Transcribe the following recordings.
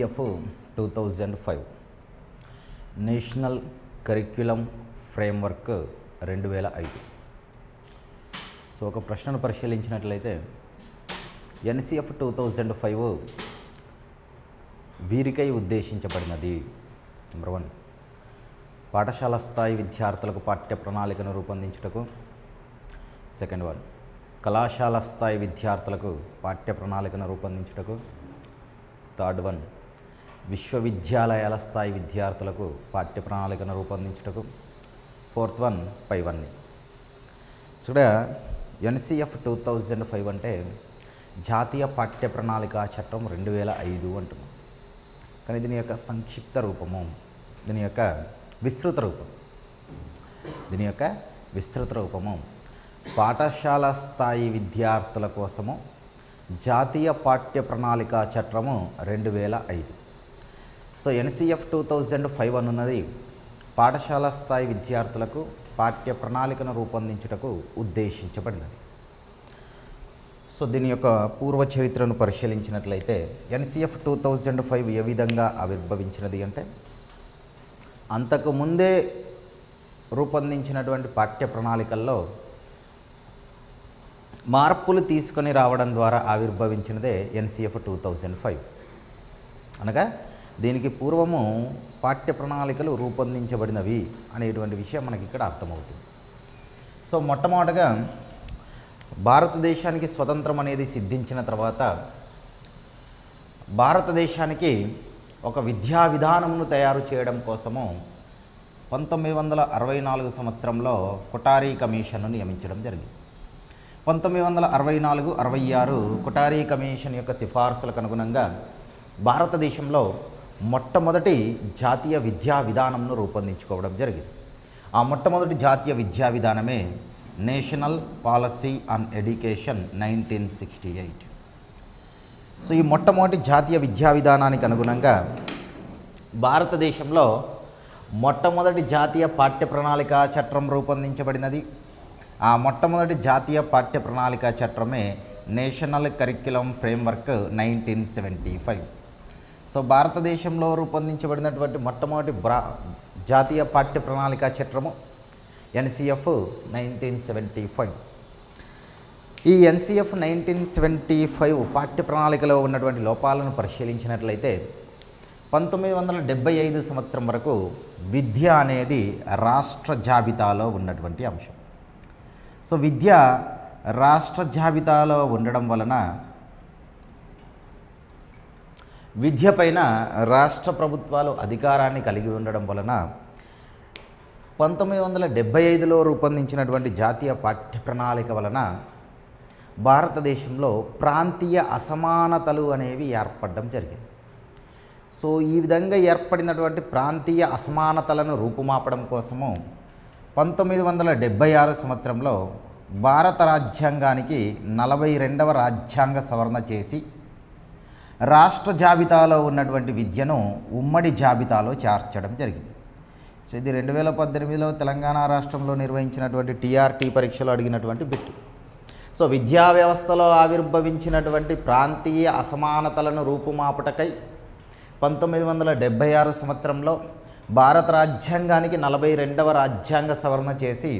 NCF 2005 national curriculum framework 2005. So ఒక ప్రశ్నను పరిశీలించినట్లయితే NCF 2005 వీరికై ఉద్దేశించబడినది. నెంబర్ 1, పాఠశాల స్థాయి విద్యార్థులకు పాఠ్య ప్రణాళికను రూపొందించుటకు. సెకండ్ 1, కళాశాల స్థాయి విద్యార్థులకు పాఠ్య ప్రణాళికను రూపొందించుటకు. థర్డ్ 1, విశ్వవిద్యాలయాల స్థాయి విద్యార్థులకు పాఠ్య ప్రణాళికను రూపొందించుటకు. ఫోర్త్ 1, పైవన్నీ. సో ఇక్కడ NCF 2005 అంటే జాతీయ పాఠ్య ప్రణాళిక చట్టం 2005 అంటున్నాం. కానీ దీని యొక్క సంక్షిప్త రూపము, దీని యొక్క విస్తృత రూపము పాఠశాల స్థాయి విద్యార్థుల కోసము జాతీయ పాఠ్య ప్రణాళిక చట్టము 2005. సో NCF 2005 అనున్నది పాఠశాల స్థాయి విద్యార్థులకు పాఠ్య ప్రణాళికను రూపొందించుటకు ఉద్దేశించబడినది. సో దీని యొక్క పూర్వ చరిత్రను పరిశీలించినట్లయితే NCF 2005 ఏ విధంగా ఆవిర్భవించినది అంటే, అంతకు ముందే రూపొందించినటువంటి పాఠ్య ప్రణాళికల్లో మార్పులు తీసుకొని రావడం ద్వారా ఆవిర్భవించినదే NCF 2005. అనగా దీనికి పూర్వము పాఠ్య ప్రణాళికలు రూపొందించబడినవి అనేటువంటి విషయం మనకి ఇక్కడ అర్థమవుతుంది. సో మొట్టమొదటగా భారతదేశానికి స్వతంత్రం అనేది సిద్ధించిన తర్వాత భారతదేశానికి ఒక విద్యా విధానమును తయారు చేయడం కోసము 1964 సంవత్సరంలో కొఠారి కమిషన్ను నియమించడం జరిగింది. 1964-66 కొఠారి కమిషన్ యొక్క సిఫార్సులకు అనుగుణంగా భారతదేశంలో మొట్టమొదటి జాతీయ విద్యా విధానంను రూపొందించుకోవడం జరిగింది. ఆ మొట్టమొదటి జాతీయ విద్యా విధానమే national policy on education 1968. So ఈ మొట్టమొదటి జాతీయ విద్యా విధానానికి అనుగుణంగా భారతదేశంలో మొట్టమొదటి జాతీయ పాఠ్య ప్రణాళిక చట్టం రూపొందించబడినది. ఆ మొట్టమొదటి జాతీయ పాఠ్య ప్రణాళిక చట్టమే నేషనల్ కరిక్యులం ఫ్రేమ్వర్క్ 1975. సో భారతదేశంలో రూపొందించబడినటువంటి మొట్టమొదటి జాతీయ పాఠ్య ప్రణాళిక చట్టము NCF 1975. ఈ NCF 1975 పాఠ్య ప్రణాళికలో ఉన్నటువంటి లోపాలను పరిశీలించినట్లయితే 1975 సంవత్సరం వరకు విద్య అనేది రాష్ట్ర జాబితాలో ఉన్నటువంటి అంశం. సో విద్య రాష్ట్ర జాబితాలో ఉండడం వలన విద్య పైన రాష్ట్ర ప్రభుత్వాలు అధికారాన్ని కలిగి ఉండడం వలన 1975లో రూపొందించినటువంటి జాతీయ పాఠ్య ప్రణాళిక వలన భారతదేశంలో ప్రాంతీయ అసమానతలు అనేవి ఏర్పడడం జరిగింది. సో ఈ విధంగా ఏర్పడినటువంటి ప్రాంతీయ అసమానతలను రూపుమాపడం కోసము 1976 సంవత్సరంలో భారత రాజ్యాంగానికి 42వ రాజ్యాంగ సవరణ చేసి రాష్ట్ర జాబితాలో ఉన్నటువంటి విద్యను ఉమ్మడి జాబితాలో చేర్చడం జరిగింది. సో ఇది 2018లో తెలంగాణ రాష్ట్రంలో నిర్వహించినటువంటి TRT పరీక్షలో అడిగినటువంటి బిట్. సో విద్యా వ్యవస్థలో ఆవిర్భవించినటువంటి ప్రాంతీయ అసమానతలను రూపుమాపుటకై 1976 సంవత్సరంలో భారత రాజ్యాంగానికి 42వ రాజ్యాంగ సవరణ చేసి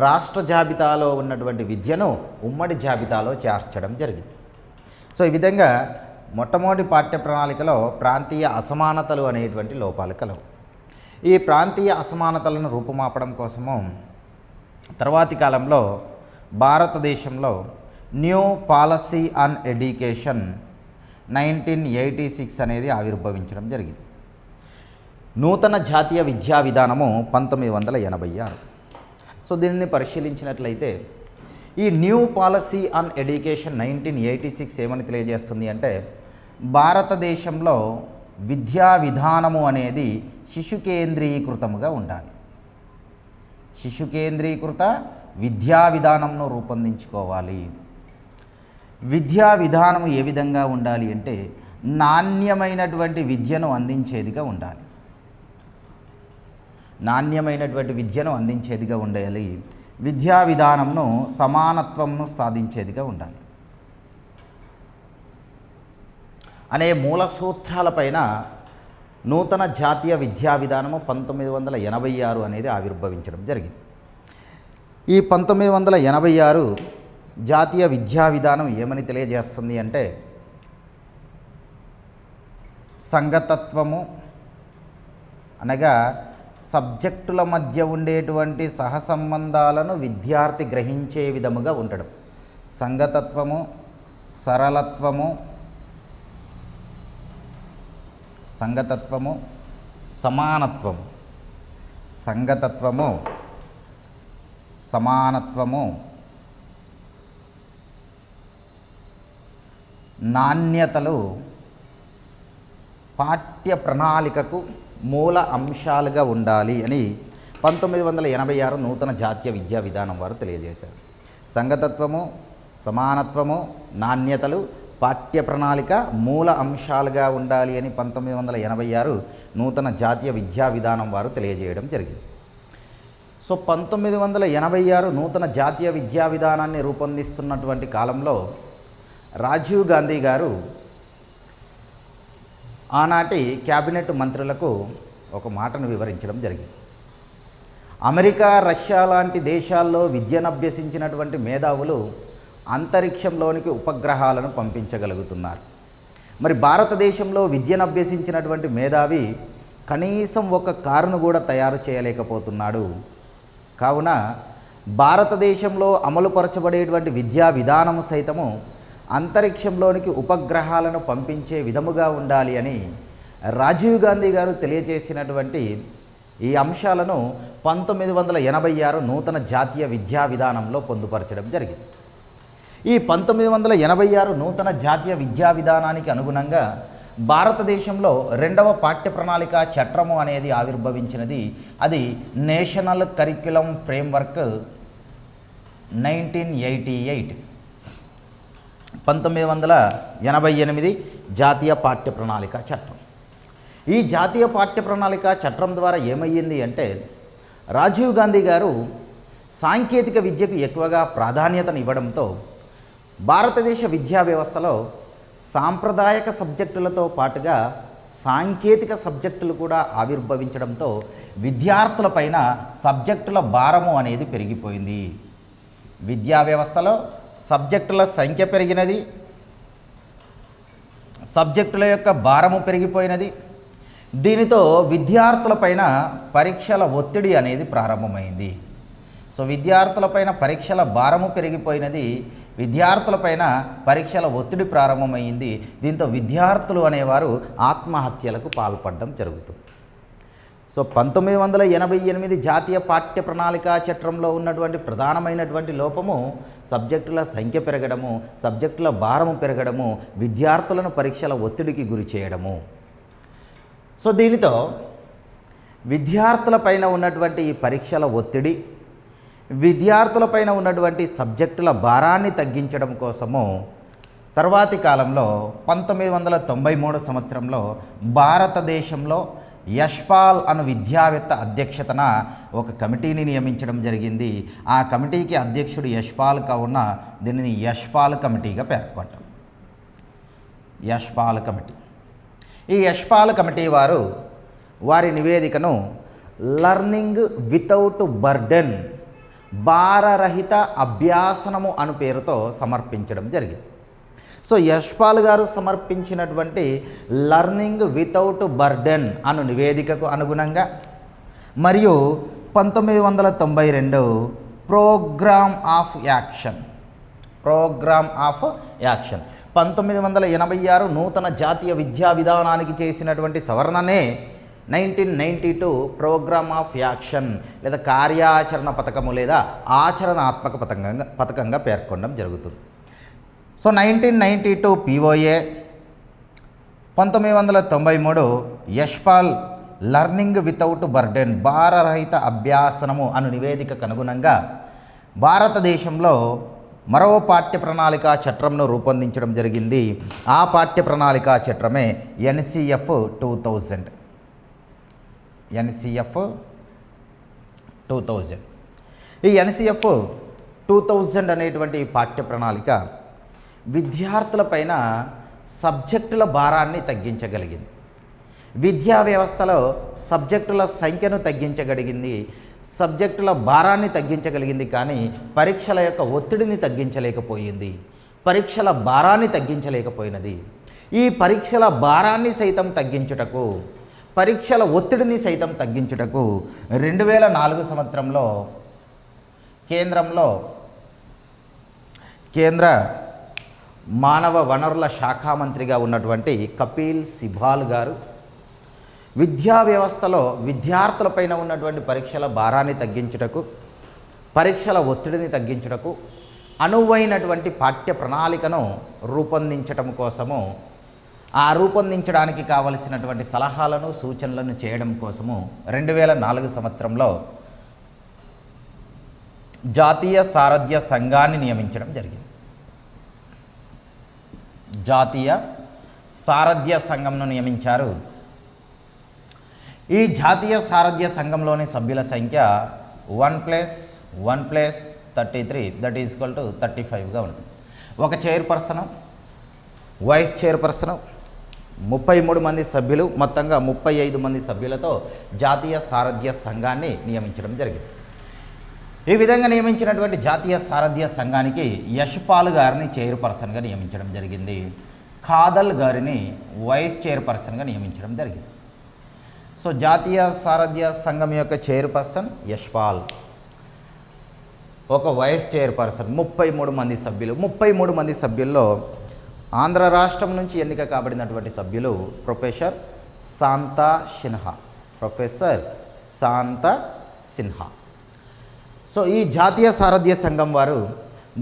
రాష్ట్ర జాబితాలో ఉన్నటువంటి విద్యను ఉమ్మడి జాబితాలో చేర్చడం జరిగింది. సో ఈ విధంగా మొట్టమొదటి పాఠ్య ప్రణాళికలో ప్రాంతీయ అసమానతలు అనేటువంటి లోపాలు కలవు. ఈ ప్రాంతీయ అసమానతలను రూపుమాపడం కోసము తర్వాతి కాలంలో భారతదేశంలో న్యూ పాలసీ ఆన్ ఎడ్యుకేషన్ 1986 అనేది ఆవిర్భవించడం జరిగింది. నూతన జాతీయ విద్యా విధానము 1986. సో దీనిని పరిశీలించినట్లయితే ఈ న్యూ పాలసీ ఆన్ ఎడ్యుకేషన్ 1986 ఏమని తెలియజేస్తుంది అంటే, భారతదేశంలో విద్యా విధానము అనేది శిశు కేంద్రీకృతముగా ఉండాలి. శిశు కేంద్రీకృత విద్యా విధానంను రూపొందించుకోవాలి. విద్యా విధానం ఏ విధంగా ఉండాలి అంటే నాణ్యమైనటువంటి విద్యను అందించేదిగా ఉండాలి. నాణ్యమైనటువంటి విద్యను అందించేదిగా ఉండాలి. విద్యా విధానంను సమానత్వంను సాధించేదిగా ఉండాలి. అనే మూల సూత్రాలపైన నూతన జాతీయ విద్యా విధానము 1986 అనేది ఆవిర్భవించడం జరిగింది. ఈ 1986 జాతీయ విద్యా విధానం ఏమని తెలియజేస్తుంది అంటే సంగతత్వము అనగా సబ్జెక్టుల మధ్య ఉండేటువంటి సహసంబంధాలను విద్యార్థి గ్రహించే విధముగా ఉండడం. సంగతత్వము, సరళత్వము, సమానత్వము. సంగతత్వము, సమానత్వము, నాణ్యతలు పాఠ్య ప్రణాళికకు మూల అంశాలుగా ఉండాలి అని 1986 నూతన జాతీయ విద్యా విధానం వారు తెలియజేశారు. సంగతత్వము, సమానత్వము, నాణ్యతలు పాఠ్య ప్రణాళిక మూల అంశాలుగా ఉండాలి అని 1986 నూతన జాతీయ విద్యా విధానం వారు తెలియజేయడం జరిగింది. సో 1986 నూతన జాతీయ విద్యా విధానాన్ని రూపొందిస్తున్నటువంటి కాలంలో రాజీవ్ గాంధీ గారు ఆనాటి క్యాబినెట్ మంత్రులకు ఒక మాటను వివరించడం జరిగింది. అమెరికా, రష్యా లాంటి దేశాల్లో విద్యను అభ్యసించినటువంటి మేధావులు అంతరిక్షంలోనికి ఉపగ్రహాలను పంపించగలుగుతున్నారు. మరి భారతదేశంలో విద్యను అభ్యసించినటువంటి మేధావి కనీసం ఒక కారును కూడా తయారు చేయలేకపోతున్నాడు. కావున భారతదేశంలో అమలుపరచబడేటువంటి విద్యా విధానము సైతము అంతరిక్షంలోనికి ఉపగ్రహాలను పంపించే విధముగా ఉండాలి అని రాజీవ్ గాంధీ గారు తెలియజేసినటువంటి ఈ అంశాలను 1986 నూతన జాతీయ విద్యా విధానంలో పొందుపరచడం జరిగింది. ఈ 1986 నూతన జాతీయ విద్యా విధానానికి అనుగుణంగా భారతదేశంలో 2వ పాఠ్య ప్రణాళిక చట్రము అనేది ఆవిర్భవించినది. అది నేషనల్ కరిక్యులం ఫ్రేమ్వర్క్ 1988 1988 జాతీయ పాఠ్య ప్రణాళిక చట్టం. ఈ జాతీయ పాఠ్య ప్రణాళిక చట్టం ద్వారా ఏమయ్యింది అంటే రాజీవ్ గాంధీ గారు సాంకేతిక విద్యకు ఎక్కువగా ప్రాధాన్యతను ఇవ్వడంతో భారతదేశ విద్యా వ్యవస్థలో సాంప్రదాయక సబ్జెక్టులతో పాటుగా సాంకేతిక సబ్జెక్టులు కూడా ఆవిర్భవించడంతో విద్యార్థులపైన సబ్జెక్టుల భారము అనేది పెరిగిపోయింది. విద్యా వ్యవస్థలో సబ్జెక్టుల సంఖ్య పెరిగినది, సబ్జెక్టుల యొక్క భారము పెరిగిపోయినది. దీనితో విద్యార్థులపైన పరీక్షల ఒత్తిడి అనేది ప్రారంభమైంది. సో విద్యార్థులపైన పరీక్షల భారము పెరిగిపోయినది, విద్యార్థులపైన పరీక్షల ఒత్తిడి ప్రారంభమైంది. దీంతో విద్యార్థులు అనేవారు ఆత్మహత్యలకు పాల్పడడం జరుగుతుంది. సో 1988 జాతీయ పాఠ్య ప్రణాళిక చట్రంలో ఉన్నటువంటి ప్రధానమైనటువంటి లోపము సబ్జెక్టుల సంఖ్య పెరగడము, సబ్జెక్టుల భారము పెరగడము, విద్యార్థులను పరీక్షల ఒత్తిడికి గురి చేయడము. సో దీనితో విద్యార్థులపైన ఉన్నటువంటి ఈ పరీక్షల ఒత్తిడి, విద్యార్థులపైన ఉన్నటువంటి సబ్జెక్టుల భారాన్ని తగ్గించడం కోసము తర్వాతి కాలంలో 1993 సంవత్సరంలో భారతదేశంలో యశ్పాల్ అను విద్యావేత్త అధ్యక్షతన ఒక కమిటీని నియమించడం జరిగింది. ఆ కమిటీకి అధ్యక్షుడు యశ్పాల్ కావున దీనిని యశ్పాల్ కమిటీగా పేర్కొంటాం. యశ్పాల్ కమిటీ. ఈ యశ్పాల్ కమిటీ వారు వారి నివేదికను లర్నింగ్ వితౌట్ బర్డెన్, భారరహిత అభ్యాసనము అను పేరుతో సమర్పించడం జరిగింది. సో యశ్పాల్ గారు సమర్పించినటువంటి లర్నింగ్ వితౌట్ బర్డెన్ అను నివేదికకు అనుగుణంగా మరియు 1992 ప్రోగ్రామ్ ఆఫ్ యాక్షన్ 1986 నూతన జాతీయ విద్యా విధానానికి చేసినటువంటి సవరణనే 1992 ప్రోగ్రామ్ ఆఫ్ యాక్షన్ లేదా కార్యాచరణ పథకము లేదా ఆచరణాత్మక పథకంగా పేర్కొనడం జరుగుతుంది. So 1992 POA, 1993 Yashpal learning without burden, భారరహిత అభ్యాసనము అను నివేదికకు అనుగుణంగా భారతదేశంలో మరో పాఠ్య ప్రణాళిక చట్రంను రూపొందించడం జరిగింది. ఆ పాఠ్య ప్రణాళిక చట్రమే ఎన్సిఎఫ్ 2000. ఈ ఎన్సిఎఫ్ 2000 అనేటువంటి పాఠ్య ప్రణాళిక విద్యార్థులపైన సబ్జెక్టుల భారాన్ని తగ్గించగలిగింది. విద్యా వ్యవస్థలో సబ్జెక్టుల సంఖ్యను తగ్గించగలిగింది, సబ్జెక్టుల భారాన్ని తగ్గించగలిగింది, కానీ పరీక్షల యొక్క ఒత్తిడిని తగ్గించలేకపోయింది, పరీక్షల భారాన్ని తగ్గించలేకపోయినది. ఈ పరీక్షల భారాన్ని సైతం తగ్గించుటకు, పరీక్షల ఒత్తిడిని సైతం తగ్గించుటకు 2004 సంవత్సరంలో కేంద్ర మానవ వనరుల శాఖ మంత్రిగా ఉన్నటువంటి కపిల్ సిబాల్ గారు విద్యా వ్యవస్థలో విద్యార్థులపైన ఉన్నటువంటి పరీక్షల భారాన్ని తగ్గించుటకు, పరీక్షల ఒత్తిడిని తగ్గించుటకు అనువైనటువంటి పాఠ్య ప్రణాళికను రూపొందించటం కోసము, ఆ రూపొందించడానికి కావలసినటువంటి సలహాలను సూచనలను చేయడం కోసము 2004 సంవత్సరంలో జాతీయ సారథ్య సంఘాన్ని నియమించడం జరిగింది. జాతీయ సారథ్య సంఘంను నియమించారు. ఈ జాతీయ సారథ్య సంఘంలోని సభ్యుల సంఖ్య 1+1+33 దట్ ఈజ్ ఈక్వల్ టు 35గా ఉంటుంది. ఒక చైర్పర్సన్, వైస్ చైర్పర్సన్, 33 మంది సభ్యులు, మొత్తంగా 35 మంది సభ్యులతో జాతీయ సారథ్య సంఘాన్ని నియమించడం జరిగింది. ఈ విధంగా నియమించినటువంటి జాతీయ సారథ్య సంఘానికి యశ్పాల్ గారిని చైర్పర్సన్గా నియమించడం జరిగింది, ఖాదల్ గారిని వైస్ చైర్పర్సన్గా నియమించడం జరిగింది. సో జాతీయ సారథ్య సంఘం యొక్క చైర్పర్సన్ యశ్పాల్, ఒక వైస్ చైర్పర్సన్, 33 మంది సభ్యులు. 33 మంది సభ్యుల్లో ఆంధ్ర రాష్ట్రం నుంచి ఎన్నిక కాబడినటువంటి సభ్యులు ప్రొఫెసర్ శాంతా సిన్హా. సో ఈ జాతీయ సారథ్య సంఘం వారు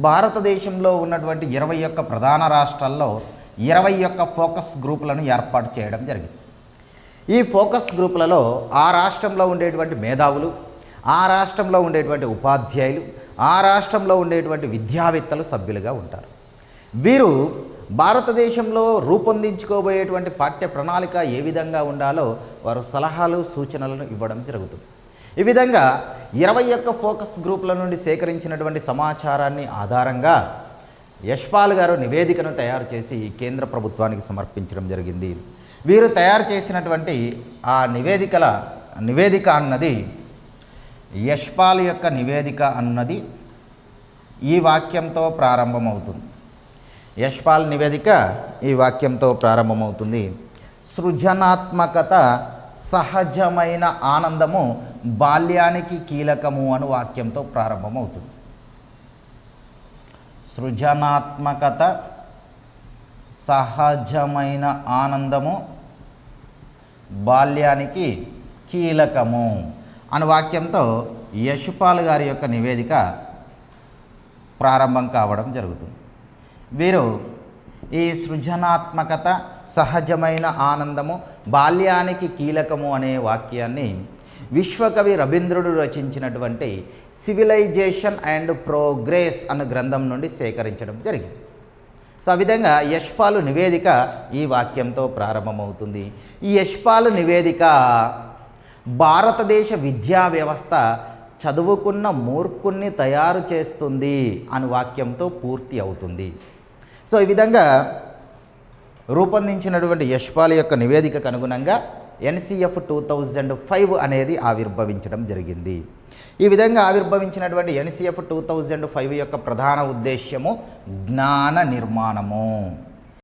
భారతదేశంలో ఉన్నటువంటి 21 ప్రధాన రాష్ట్రాల్లో 21 ఫోకస్ గ్రూపులను ఏర్పాటు చేయడం జరిగింది. ఈ ఫోకస్ గ్రూపులలో ఆ రాష్ట్రంలో ఉండేటువంటి మేధావులు, ఆ రాష్ట్రంలో ఉండేటువంటి ఉపాధ్యాయులు, ఆ రాష్ట్రంలో ఉండేటువంటి విద్యావేత్తలు సభ్యులుగా ఉంటారు. వీరు భారతదేశంలో రూపొందించుకోబోయేటువంటి పాఠ్య ప్రణాళిక ఏ విధంగా ఉండాలో వారు సలహాలు సూచనలను ఇవ్వడం జరుగుతుంది. ఈ విధంగా 21 ఫోకస్ గ్రూపుల నుండి సేకరించినటువంటి సమాచారాన్ని ఆధారంగా యశ్పాల్ గారు నివేదికను తయారు చేసి కేంద్ర ప్రభుత్వానికి సమర్పించడం జరిగింది. వీరు తయారు చేసినటువంటి ఆ నివేదిక అన్నది, యశ్పాల్ యొక్క నివేదిక అన్నది ఈ వాక్యంతో ప్రారంభమవుతుంది. యశ్పాల్ నివేదిక ఈ వాక్యంతో ప్రారంభమవుతుంది. సృజనాత్మకత, సహజమైన ఆనందము బాల్యానికి కీలకము అను వాక్యంతో ప్రారంభమవుతుంది. సృజనాత్మకత, సహజమైన ఆనందము బాల్యానికి కీలకము అను వాక్యంతో యశ్పాల్ గారి యొక్క నివేదిక ప్రారంభం కావడం జరుగుతుంది. వీరు ఈ సృజనాత్మకత, సహజమైన ఆనందము బాల్యానికి కీలకము అనే వాక్యాన్ని విశ్వకవి రవీంద్రుడు రచించినటువంటి సివిలైజేషన్ అండ్ ప్రోగ్రెస్ అనే గ్రంథం నుండి సేకరించడం జరిగింది. సో ఆ విధంగా యశ్పాల్ నివేదిక ఈ వాక్యంతో ప్రారంభమవుతుంది. ఈ యశ్పాల్ నివేదిక భారతదేశ విద్యా వ్యవస్థ చదువుకున్న మూర్ఖుణ్ణి తయారు చేస్తుంది అను వాక్యంతో పూర్తి అవుతుంది. సో ఈ విధంగా రూపొందించినటువంటి యశ్పాల్ యొక్క నివేదికకు అనుగుణంగా ఎన్సిఎఫ్ 2005 అనేది ఆవిర్భవించడం జరిగింది. ఈ విధంగా ఆవిర్భవించినటువంటి ఎన్సిఎఫ్ 2005 యొక్క ప్రధాన ఉద్దేశ్యము జ్ఞాన నిర్మాణము.